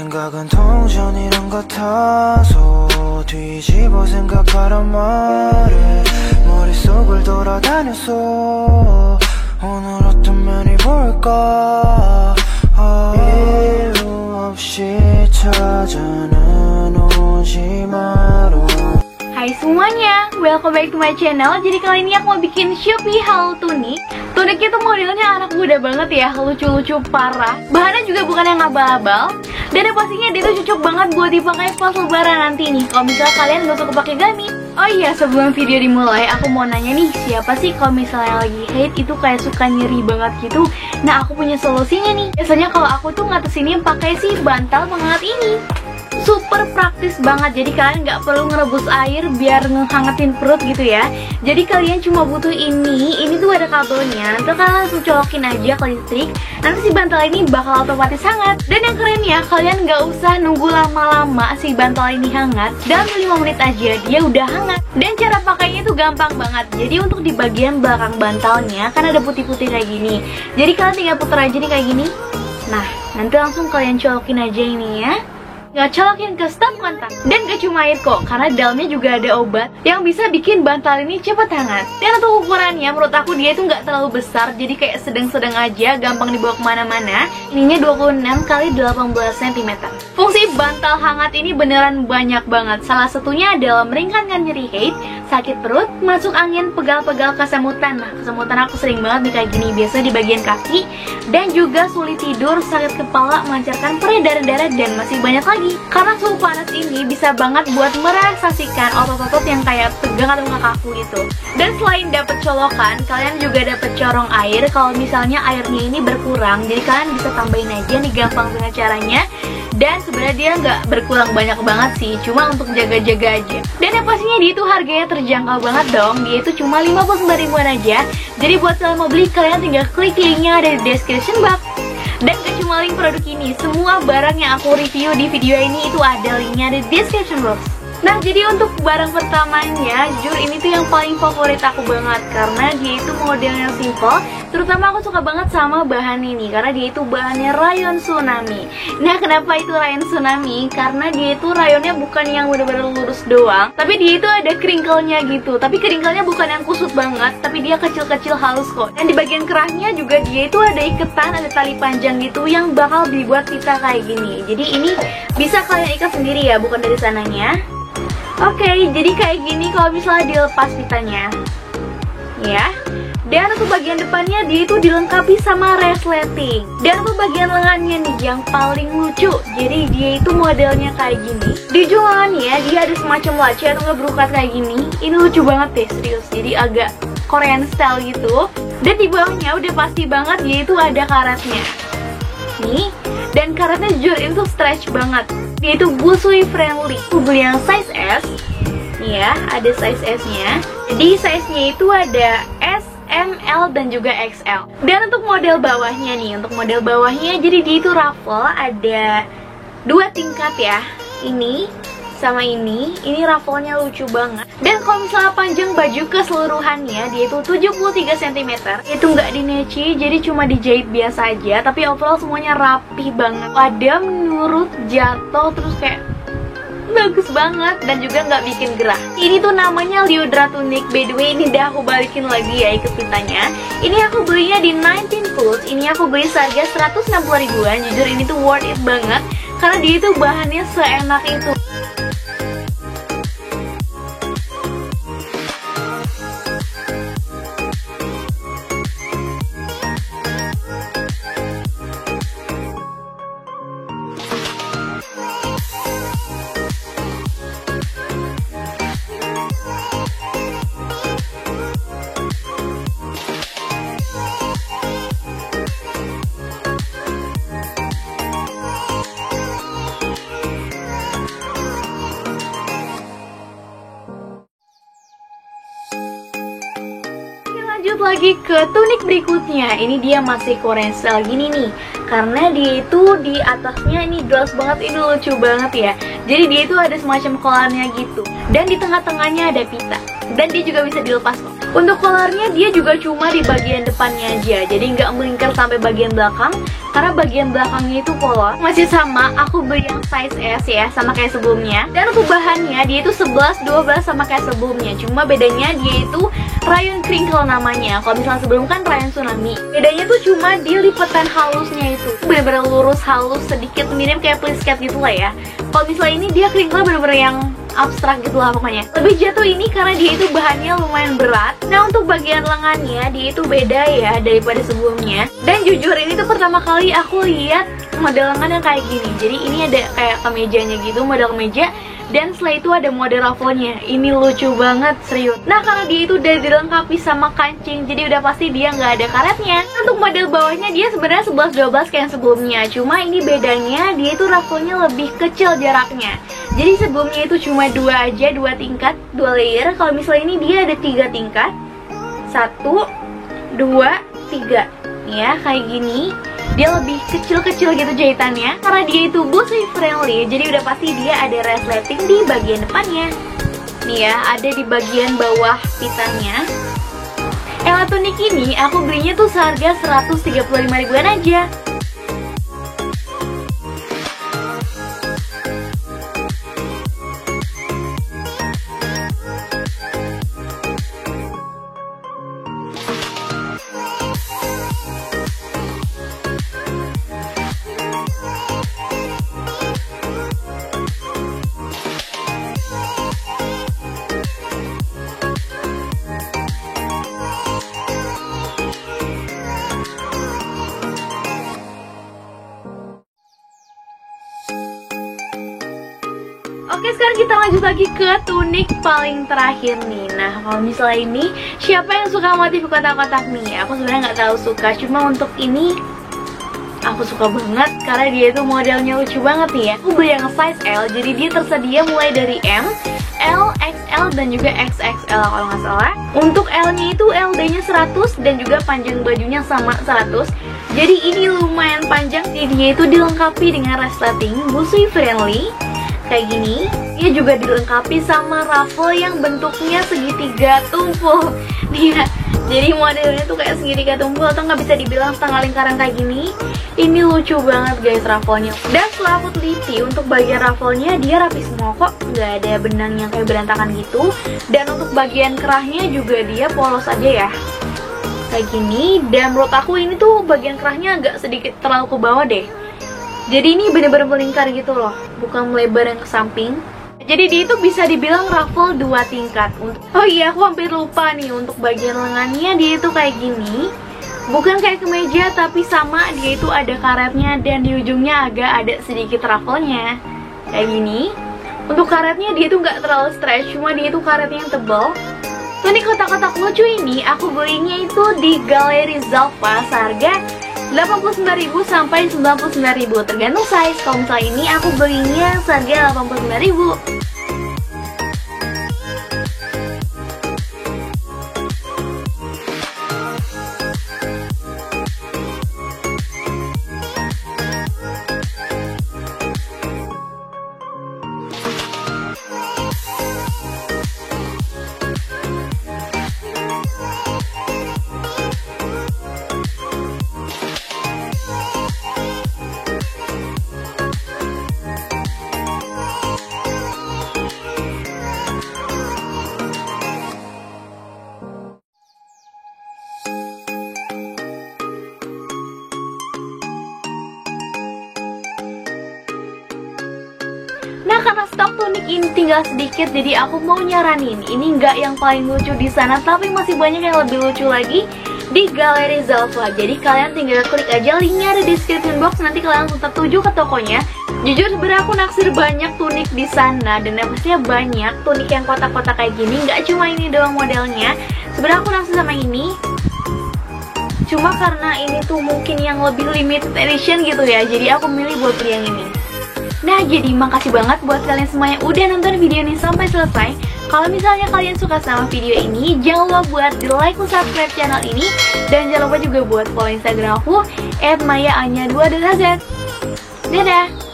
생각은 동전이란 같아서 뒤집어 생각하란 말에 머릿속을 돌아다녔어. 오늘 어떤 면이 볼까. 이유 없이 찾아는 오지 마라. Hai semuanya, welcome back to my channel. Jadi kali ini aku mau bikin Shopee haul tunik. Tuniknya tuh modelnya anak muda banget ya, lucu-lucu parah. Bahannya juga bukan yang abal-abal. Dan yang pastinya dia tuh cocok banget buat dipakai pas lebaran nanti nih, kalau misalnya kalian gak suka pakai gamis. Oh iya, sebelum video dimulai, aku mau nanya nih, siapa sih kalau misalnya lagi haid itu kayak suka nyeri banget gitu? Nah, aku punya solusinya nih. Biasanya kalau aku tuh ngatasinnya pakai si bantal penghangat ini. Super praktis banget, jadi kalian nggak perlu ngerebus air biar ngehangatin perut gitu ya. Jadi kalian cuma butuh ini tuh ada kabelnya. Nanti kalian langsung colokin aja ke listrik. Nanti si bantal ini bakal otomatis hangat. Dan yang kerennya, kalian nggak usah nunggu lama-lama si bantal ini hangat. Dalam 5 menit aja dia udah hangat. Dan cara pakainya tuh gampang banget. Jadi untuk di bagian belakang bantalnya kan ada putih-putih kayak gini. Jadi kalian tinggal putar aja nih kayak gini. Nah, nanti langsung kalian colokin aja ini ya. Nggak colokin ke stop kontak. Dan gak cuma air kok, karena dalamnya juga ada obat yang bisa bikin bantal ini cepet hangat. Dan untuk ukurannya, menurut aku dia itu nggak terlalu besar, jadi kayak sedang-sedang aja, gampang dibawa kemana-mana. Ininya 26 x 18 cm. Fungsi bantal hangat ini beneran banyak banget. Salah satunya adalah meringankan nyeri haid, sakit perut, masuk angin, pegal-pegal kesemutan. Nah, kesemutan aku sering banget nih kayak gini, biasa di bagian kaki. Dan juga sulit tidur, sakit kepala, melancarkan peredaran darah, dan masih banyak lagi. Karena suhu panas ini bisa banget buat merelaksasikan otot-otot yang kayak tegang atau kaku gitu. Dan selain dapet colokan, kalian juga dapet corong air. Kalau misalnya airnya ini berkurang, jadi kalian bisa tambahin aja nih, gampang dengan caranya. Dan sebenarnya dia nggak berkurang banyak banget sih, cuma untuk jaga-jaga aja. Dan yang pastinya dia itu harganya terjangkau banget dong. Dia itu cuma 59 ribuan aja. Jadi buat kalian mau beli, kalian tinggal klik linknya ada di description box. Dan gak cuma link produk ini, semua barang yang aku review di video ini itu ada linknya di description box. Nah, jadi untuk barang pertamanya, jujur ini tuh yang paling favorit aku banget, karena dia itu modelnya simple. Terutama aku suka banget sama bahan ini, karena dia itu bahannya rayon tsunami. Nah, kenapa itu rayon tsunami? Karena dia itu rayonnya bukan yang bener-bener lurus doang, tapi dia itu ada crinkle-nya gitu. Tapi crinkle-nya bukan yang kusut banget, tapi dia kecil-kecil halus kok. Dan di bagian kerahnya juga dia itu ada iketan, ada tali panjang gitu yang bakal dibuat pita kayak gini. Jadi ini bisa kalian ikat sendiri ya, bukan dari sananya. Oke, jadi kayak gini kalau misalnya dilepas pitanya ya. Dan untuk bagian depannya dia itu dilengkapi sama resleting. Dan untuk bagian lengannya nih yang paling lucu, jadi dia itu modelnya kayak gini. Di ujung lengannya dia ada semacam laci atau nggak berukat kayak gini. Ini lucu banget deh, serius, jadi agak Korean style gitu. Dan di bawahnya udah pasti banget dia itu ada karetnya nih. Dan karetnya jujur itu tuh stretch banget. Dia itu busui friendly. Aku beli yang size S. Nih ya, ada size S-nya. Jadi size-nya itu ada S, M, L, dan juga XL. Dan untuk model bawahnya nih, jadi dia itu ruffle, ada 2 tingkat ya. Ini sama ini ruffle-nya lucu banget. Dan kalau misalnya panjang baju keseluruhannya, dia itu 73 cm. Itu nggak dineci, jadi cuma dijahit biasa aja. Tapi overall semuanya rapi banget. Padam, nurut, jatuh, terus kayak bagus banget. Dan juga nggak bikin gerah. Ini tuh namanya Liudra Tunic. By the way, ini udah aku balikin lagi ya ikat pintanya. Ini aku belinya di 19 Plus. Ini aku beli seharga 160 ribuan. Jujur ini tuh worth it banget, karena dia itu bahannya seenak itu. Lanjut lagi ke tunik berikutnya. Ini dia masih Korean style gini nih, karena dia itu di atasnya ini gloss banget, ini lucu banget ya. Jadi dia itu ada semacam kolarnya gitu, dan di tengah-tengahnya ada pita. Dan dia juga bisa dilepas kok. Untuk kolarnya dia juga cuma di bagian depannya aja, jadi nggak melingkar sampai bagian belakang. karena bagian belakangnya itu polos. Masih sama, aku beli yang size S ya, sama kayak sebelumnya. Dan untuk bahannya dia itu 11-12 sama kayak sebelumnya, cuma bedanya dia itu rayon crinkle namanya. Kalau misalnya sebelum kan rayon tsunami. Bedanya tuh cuma di lipatan halusnya itu bener-bener lurus halus, sedikit mirip kayak please cat gitu lah ya. Kalau misalnya ini dia crinkle bener-bener yang abstrak gitu lah pokoknya. Lebih jatuh ini karena dia itu bahannya lumayan berat. Nah untuk bagian lengannya dia itu beda ya daripada sebelumnya. Dan jujur ini tuh pertama kali aku lihat model lengan yang kayak gini. Jadi ini ada kayak kemejanya gitu, model kemeja. Dan setelah itu ada model ruffle-nya. Ini lucu banget, serius. Nah karena dia itu udah dilengkapi sama kancing, jadi udah pasti dia nggak ada karetnya. Untuk model bawahnya dia sebenarnya 11-12 kayak yang sebelumnya. Cuma ini bedanya dia itu ruffle-nya lebih kecil jaraknya. Jadi sebelumnya itu cuma 2 aja, 2 tingkat, 2 layer. Kalau misalnya ini dia ada 3 tingkat, 1, 2, 3. Ya kayak gini. Dia lebih kecil-kecil gitu jahitannya. Karena dia itu bussy friendly, jadi udah pasti dia ada resleting di bagian depannya. Nih ya, ada di bagian bawah pitanya. Ella Tunic ini aku belinya tuh seharga 135 ribuan aja. Oke, sekarang kita lanjut lagi ke tunik paling terakhir nih. Nah, kalau misalnya ini, siapa yang suka motif kotak-kotak nih? Aku sebenarnya nggak terlalu suka, cuma untuk ini aku suka banget karena dia itu modelnya lucu banget nih ya. Aku beli yang size L, jadi dia tersedia mulai dari M, L, XL, dan juga XXL kalau nggak salah. Untuk L-nya itu LD-nya 100 dan juga panjang bajunya sama 100. Jadi ini lumayan panjang, jadi dia itu dilengkapi dengan resleting, bussy friendly. Kayak gini, dia juga dilengkapi sama ruffle yang bentuknya segitiga tumpul. Dia, jadi modelnya tuh kayak segitiga tumpul atau nggak bisa dibilang setengah lingkaran kayak gini. Ini lucu banget guys ruffle-nya. Dan setelah aku teliti untuk bagian ruffle-nya dia rapi semua kok, nggak ada benang yang kayak berantakan gitu. Dan untuk bagian kerahnya juga dia polos aja ya, kayak gini. Dan menurut aku ini tuh bagian kerahnya agak sedikit terlalu ke bawah deh. Jadi ini bener-bener melingkar gitu loh, bukan melebar yang ke samping. Jadi dia itu bisa dibilang ruffle 2 tingkat. Oh iya, aku hampir lupa nih, untuk bagian lengannya dia itu kayak gini. Bukan kayak kemeja, tapi sama, dia itu ada karetnya dan di ujungnya agak ada sedikit ruffle-nya. Kayak gini. Untuk karetnya dia itu nggak terlalu stretch, cuma dia itu karetnya yang tebal. Tunik kotak-kotak lucu ini aku belinya itu di Galeri Zalfa seharga 89.000 sampai 99.000 tergantung size. Kalau misalnya ini aku belinya seharga 89.000. Nah, karena stok tunik ini tinggal sedikit, jadi aku mau nyaranin, ini nggak yang paling lucu di sana, tapi masih banyak yang lebih lucu lagi di Galeri Zalfa. Jadi kalian tinggal klik aja linknya ada di description box, nanti kalian langsung tertuju ke tokonya. Jujur sebenarnya aku naksir banyak tunik di sana, dan pastinya banyak tunik yang kotak-kotak kayak gini. Nggak cuma ini doang modelnya. Sebenarnya aku naksir sama ini, cuma karena ini tuh mungkin yang lebih limited edition gitu ya, jadi aku milih buat beli yang ini. Nah, jadi makasih banget buat kalian semua yang udah nonton video ini sampai selesai. Kalau misalnya kalian suka sama video ini, jangan lupa buat di like dan subscribe channel ini. Dan jangan lupa juga buat follow Instagram aku @mayaanya2.hz. Dadah!